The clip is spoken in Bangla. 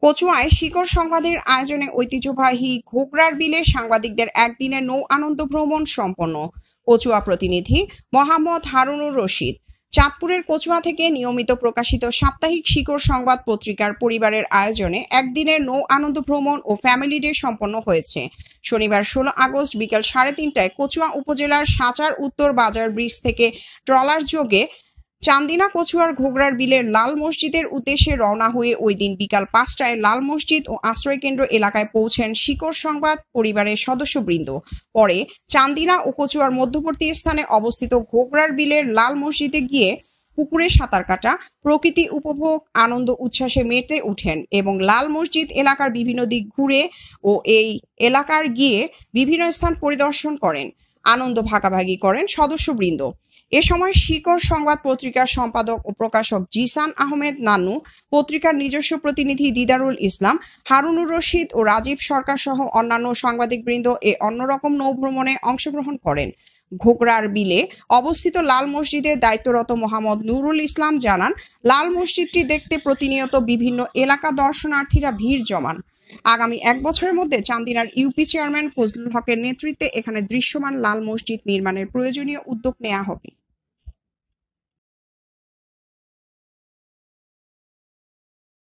কচুয়ায় শিকড় সংবাদের আয়োজনে ঐতিহ্যবাহী ঘোগরার বিলে সাংবাদিকদের একদিনের নৌ আনন্দ ভ্রমণ সম্পন্ন। কচুয়া প্রতিনিধি মোহাম্মদ হারুনুর রশিদ। চাঁদপুরের কচুয়া থেকে নিয়মিত প্রকাশিত সাপ্তাহিক শিকড় সংবাদ পত্রিকার পরিবারের আয়োজনে একদিনের নৌ আনন্দ ভ্রমণ ও ফ্যামিলি ডে সম্পন্ন হয়েছে। শনিবার 16 আগস্ট বিকেল 3:30টায় কচুয়া উপজেলার সাচার উত্তর বাজার ব্রিজ থেকে ট্রলার যোগে চান্দিনা কচুয়ার ঘোগরার বিলের লাল মসজিদের উদ্দেশ্যে রওনা হয়ে ওই দিন বিকাল 5টায় লাল মসজিদ ও আশ্রয়কেন্দ্র এলাকায় পৌঁছেন শিকড় সংবাদ পরিবারের সদস্যবৃন্দ। পরে চান্দিনা ও কচুয়ার মধ্যবর্তী স্থানে অবস্থিত ঘোগরার বিলের লাল মসজিদে গিয়ে পুকুরে সাঁতার কাটা, প্রকৃতি উপভোগ, আনন্দ উচ্ছ্বাসে মেতে ওঠেন এবং লাল মসজিদ এলাকার বিভিন্ন দিক ঘুরে ও এই এলাকার গিয়ে বিভিন্ন স্থান পরিদর্শন করেন, আনন্দ ভাগাভাগি করেন সদস্যবৃন্দ। এ সময় শিকড় সংবাদ পত্রিকার সম্পাদক ও প্রকাশক জিসান আহমেদ নানু, পত্রিকার নিজস্ব প্রতিনিধি দিদারুল ইসলাম, হারুনুর রশিদ ও রাজীব সরকার সহ অন্যান্য সাংবাদিকবৃন্দ এ অন্যরকম নৌভ্রমণে অংশগ্রহণ করেন। ঘোগরার বিলে অবস্থিত লাল মসজিদের দায়িত্বরত মোহাম্মদ নুরুল ইসলাম জানান, লাল মসজিদটি দেখতে প্রতিনিয়ত বিভিন্ন এলাকা দর্শনার্থীরা ভিড় জমান। আগামী 1 বছরের মধ্যে চান্দিনার ইউপি চেয়ারম্যান ফজলুল হকের নেতৃত্বে এখানে দৃশ্যমান লাল মসজিদ নির্মাণের প্রয়োজনীয় উদ্যোগ নেওয়া হবে।